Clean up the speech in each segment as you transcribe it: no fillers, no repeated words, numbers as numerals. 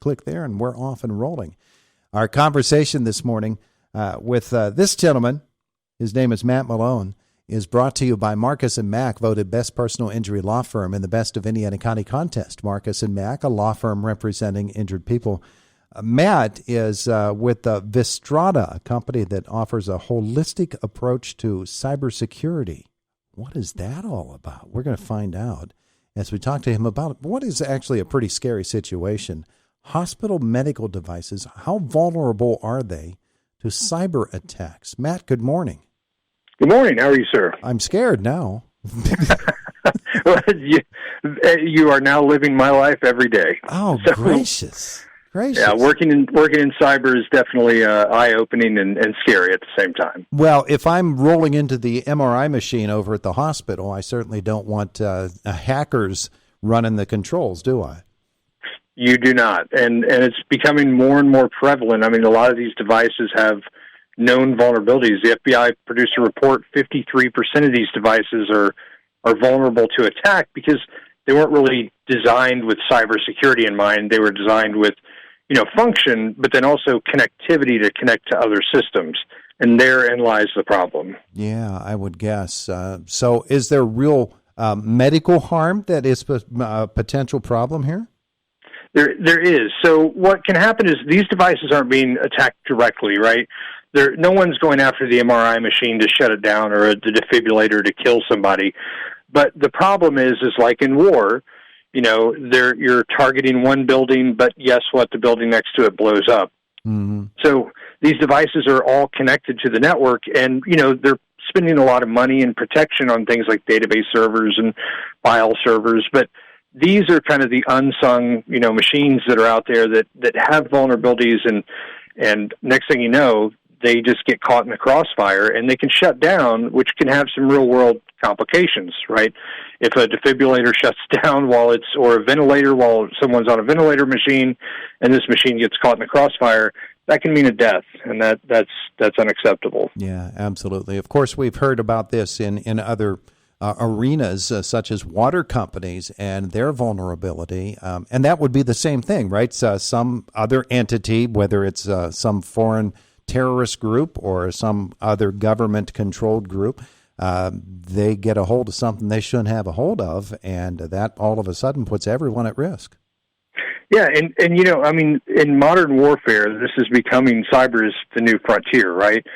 click there, and we're off and rolling. Our conversation this morning with this gentleman, his name is Matt Malone, is brought to you by Marcus & Mack, voted best personal injury law firm in the Best of Indiana County contest. Marcus & Mack, a law firm representing injured people. Matt is with Vistrada, a company that offers a holistic approach to cybersecurity. What is that all about? We're going to find out as we talk to him about what is actually a pretty scary situation. Hospital medical devices, how vulnerable are they to cyber attacks? Matt, good morning. Good morning. How are you, sir? I'm scared now. You are now living my life every day. Oh, so, gracious. Yeah, working in cyber is definitely eye-opening and scary at the same time. Well, if I'm rolling into the MRI machine over at the hospital, I certainly don't want hackers running the controls, do I? You do not, and it's becoming more and more prevalent. I mean, a lot of these devices have known vulnerabilities. The FBI produced a report, 53% of these devices are vulnerable to attack because they weren't really designed with cybersecurity in mind. They were designed with, function, but then also connectivity to connect to other systems. And therein lies the problem. Yeah, I would guess. So is there real medical harm that is a potential problem here? There is. So what can happen is these devices aren't being attacked directly, right? No one's going after the MRI machine to shut it down or the defibrillator to kill somebody. But the problem is like in war, you're targeting one building, but guess what? The building next to it blows up. Mm-hmm. So these devices are all connected to the network, and, they're spending a lot of money and protection on things like database servers and file servers. But these are kind of the unsung, machines that are out there that have vulnerabilities, and next thing you know, they just get caught in the crossfire, and they can shut down, which can have some real-world complications, right? If a defibrillator shuts down or a ventilator while someone's on a ventilator machine, and this machine gets caught in the crossfire, that can mean a death, and that's unacceptable. Yeah, absolutely. Of course, we've heard about this in other arenas, such as water companies and their vulnerability, and that would be the same thing, right? Some other entity, whether it's some foreign terrorist group or some other government-controlled group, they get a hold of something they shouldn't have a hold of, and that all of a sudden puts everyone at risk. Yeah, and in modern warfare, this is becoming cyber is the new frontier, right?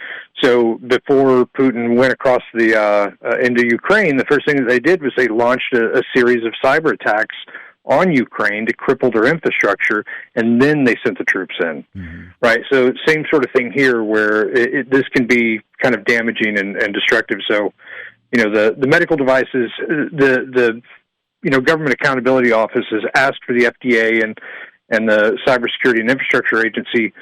So before Putin went across into Ukraine, the first thing that they did was they launched a series of cyber attacks on Ukraine to cripple their infrastructure, and then they sent the troops in, right? So same sort of thing here, where this can be kind of damaging and destructive. So, the medical devices, the Government Accountability Office has asked for the FDA and the Cybersecurity and Infrastructure Agency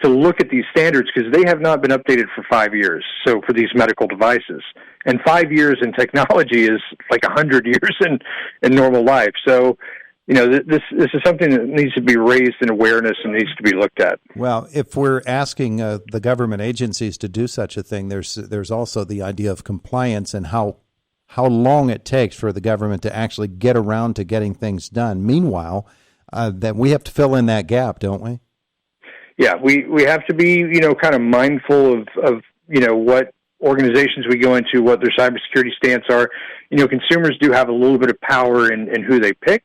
to look at these standards because they have not been updated for 5 years. So for these medical devices, and 5 years in technology is like 100 years in normal life. So, this is something that needs to be raised in awareness and needs to be looked at. Well, if we're asking the government agencies to do such a thing, there's also the idea of compliance and how long it takes for the government to actually get around to getting things done. Meanwhile, that we have to fill in that gap, don't we? Yeah, we have to be, kind of mindful of what organizations we go into, what their cybersecurity stance are. Consumers do have a little bit of power in who they pick.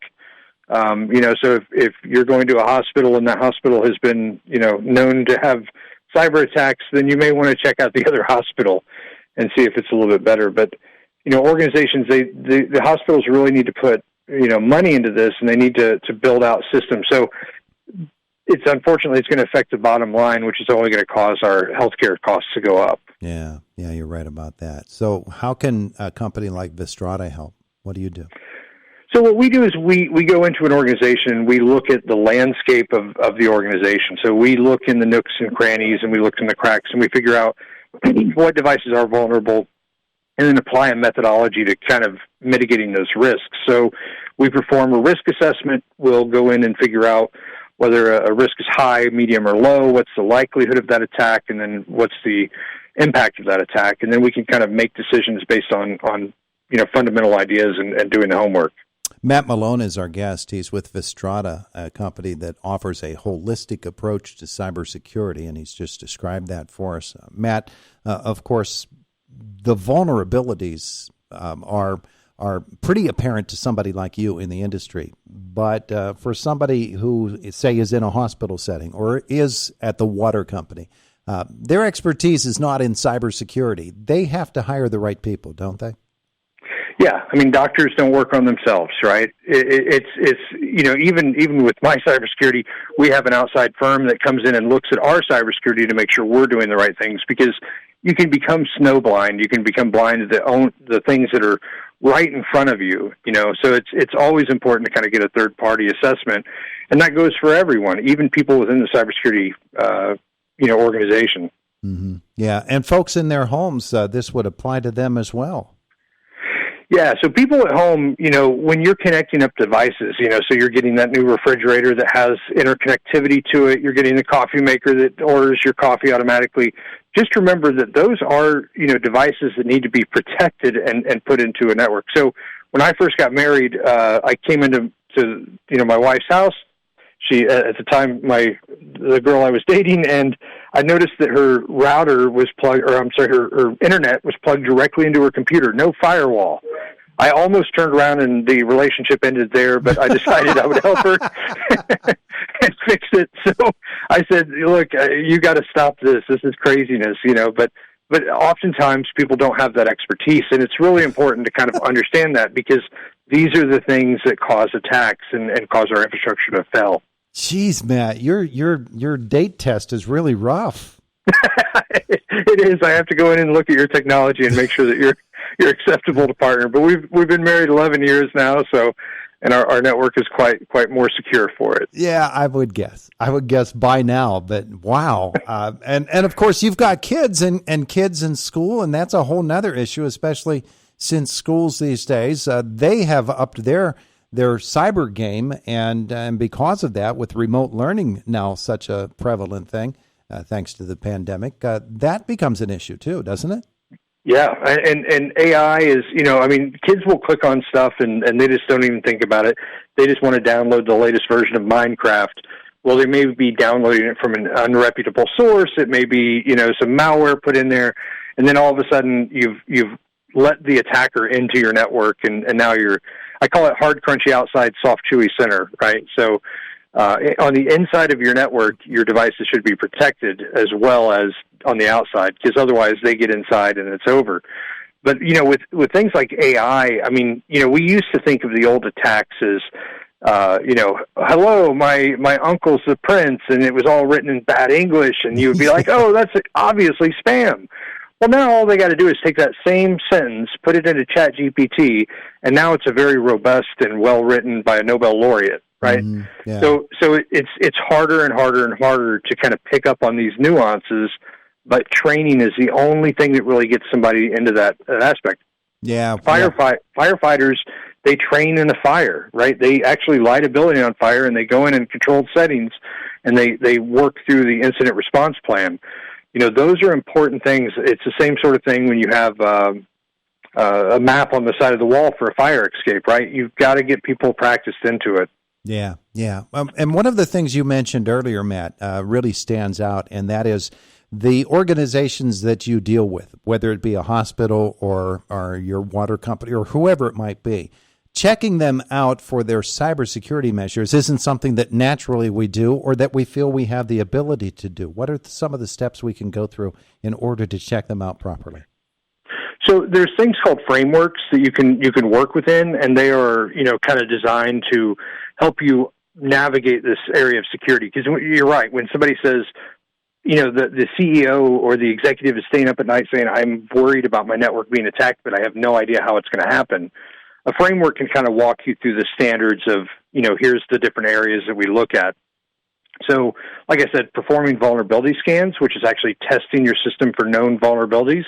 So if you're going to a hospital and that hospital has been, known to have cyber attacks, then you may want to check out the other hospital and see if it's a little bit better. But, organizations, the hospitals really need to put, money into this, and they need to build out systems. So unfortunately, it's going to affect the bottom line, which is only going to cause our healthcare costs to go up. Yeah, you're right about that. So how can a company like Vistrada help? What do you do? So what we do is we go into an organization, we look at the landscape of the organization. So we look in the nooks and crannies, and we look in the cracks, and we figure out what devices are vulnerable, and then apply a methodology to kind of mitigating those risks. So we perform a risk assessment. We'll go in and figure out whether a risk is high, medium, or low, what's the likelihood of that attack, and then what's the impact of that attack. And then we can kind of make decisions based on fundamental ideas and doing the homework. Matt Malone is our guest. He's with Vistrata, a company that offers a holistic approach to cybersecurity, and he's just described that for us. Matt, of course, the vulnerabilities are pretty apparent to somebody like you in the industry. But for somebody who, say, is in a hospital setting or is at the water company, their expertise is not in cybersecurity. They have to hire the right people, don't they? Yeah, I mean, doctors don't work on themselves, right? It's even with my cybersecurity, we have an outside firm that comes in and looks at our cybersecurity to make sure we're doing the right things, because you can become snowblind. You can become blind to the things that are right in front of you, so it's always important to kind of get a third-party assessment, and that goes for everyone, even people within the cybersecurity, organization. Mm-hmm. Yeah, and folks in their homes, this would apply to them as well. Yeah, so people at home, when you're connecting up devices, so you're getting that new refrigerator that has interconnectivity to it, you're getting the coffee maker that orders your coffee automatically. Just remember that those are, devices that need to be protected and put into a network. So when I first got married, I came into my wife's house. She, at the time, the girl I was dating, and I noticed that her router was her internet was plugged directly into her computer, no firewall. I almost turned around and the relationship ended there, but I decided I would help her and fix it. So I said, look, you got to stop this. This is craziness, but oftentimes people don't have that expertise, and it's really important to kind of understand that, because these are the things that cause attacks and cause our infrastructure to fail. Jeez, Matt, your date test is really rough. It is. I have to go in and look at your technology and make sure that you're acceptable to partner. But we've been married 11 years now, and our network is quite more secure for it. Yeah, I would guess by now. But wow, and of course you've got kids and kids in school, and that's a whole nother issue, especially since schools these days they have upped their cyber game, and because of that, with remote learning now such a prevalent thing, thanks to the pandemic, that becomes an issue too, doesn't it? Yeah, and AI is, kids will click on stuff and they just don't even think about it. They just want to download the latest version of Minecraft. Well, they may be downloading it from an unreputable source. It may be, some malware put in there, and then all of a sudden you've let the attacker into your network, and now I call it hard, crunchy outside, soft, chewy center, right? So on the inside of your network, your devices should be protected as well as on the outside, because otherwise they get inside and it's over. But, with things like AI, we used to think of the old attacks as, hello, my uncle's the prince, and it was all written in bad English, and you would be like, oh, that's obviously spam. Well, now all they got to do is take that same sentence, put it into ChatGPT, and now it's a very robust and well-written by a Nobel laureate, right? Yeah. So it's harder and harder and harder to kind of pick up on these nuances, but training is the only thing that really gets somebody into that aspect. Yeah. Firefighters, they train in a fire, right? They actually light a building on fire, and they go in controlled settings, and they work through the incident response plan. Those are important things. It's the same sort of thing when you have a map on the side of the wall for a fire escape, right? You've got to get people practiced into it. Yeah. And one of the things you mentioned earlier, Matt, really stands out, and that is the organizations that you deal with, whether it be a hospital or your water company or whoever it might be. Checking them out for their cybersecurity measures isn't something that naturally we do or that we feel we have the ability to do. What are some of the steps we can go through in order to check them out properly? So there's things called frameworks that you can work within, and they are kind of designed to help you navigate this area of security. Because you're right, when somebody says, the CEO or the executive is staying up at night saying, I'm worried about my network being attacked, but I have no idea how it's going to happen. A framework can kind of walk you through the standards of, here's the different areas that we look at. So, like I said, performing vulnerability scans, which is actually testing your system for known vulnerabilities,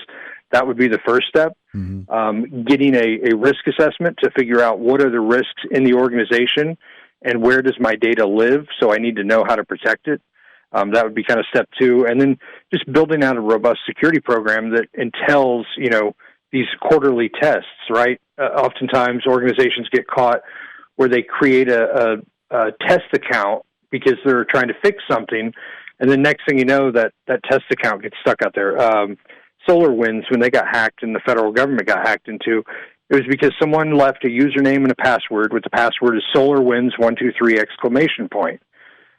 that would be the first step. Mm-hmm. Getting a risk assessment to figure out what are the risks in the organization and where does my data live, so I need to know how to protect it. That would be kind of step two. And then just building out a robust security program that entails, these quarterly tests, right? Oftentimes organizations get caught where they create a test account because they're trying to fix something, and then next thing you know, that test account gets stuck out there. SolarWinds, when they got hacked and the federal government got hacked into, it was because someone left a username and a password with the password is SolarWinds123 exclamation point.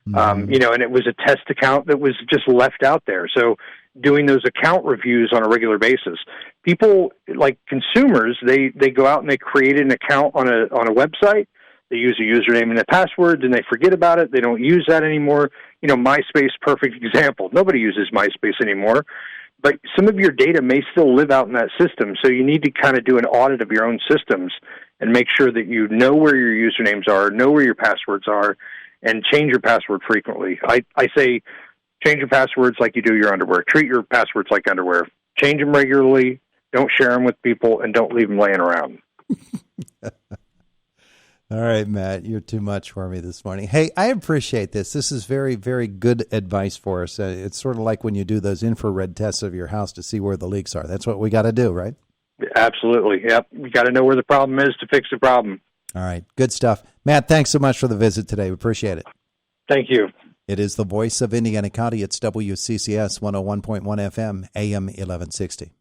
Mm-hmm. And it was a test account that was just left out there. So doing those account reviews on a regular basis, people like consumers, they go out and they create an account on a website. They use a username and a password, and they forget about it. They don't use that anymore. MySpace, perfect example. Nobody uses MySpace anymore. But some of your data may still live out in that system, so you need to kind of do an audit of your own systems and make sure that you know where your usernames are, know where your passwords are, and change your password frequently. I say change your passwords like you do your underwear. Treat your passwords like underwear. Change them regularly, don't share them with people, and don't leave them laying around. All right, Matt, you're too much for me this morning. Hey, I appreciate this. This is very, very good advice for us. It's sort of like when you do those infrared tests of your house to see where the leaks are. That's what we got to do, right? Absolutely. Yep. You got to know where the problem is to fix the problem. All right. Good stuff. Matt, thanks so much for the visit today. We appreciate it. Thank you. It is the voice of Indiana County. It's WCCS 101.1 FM, AM 1160.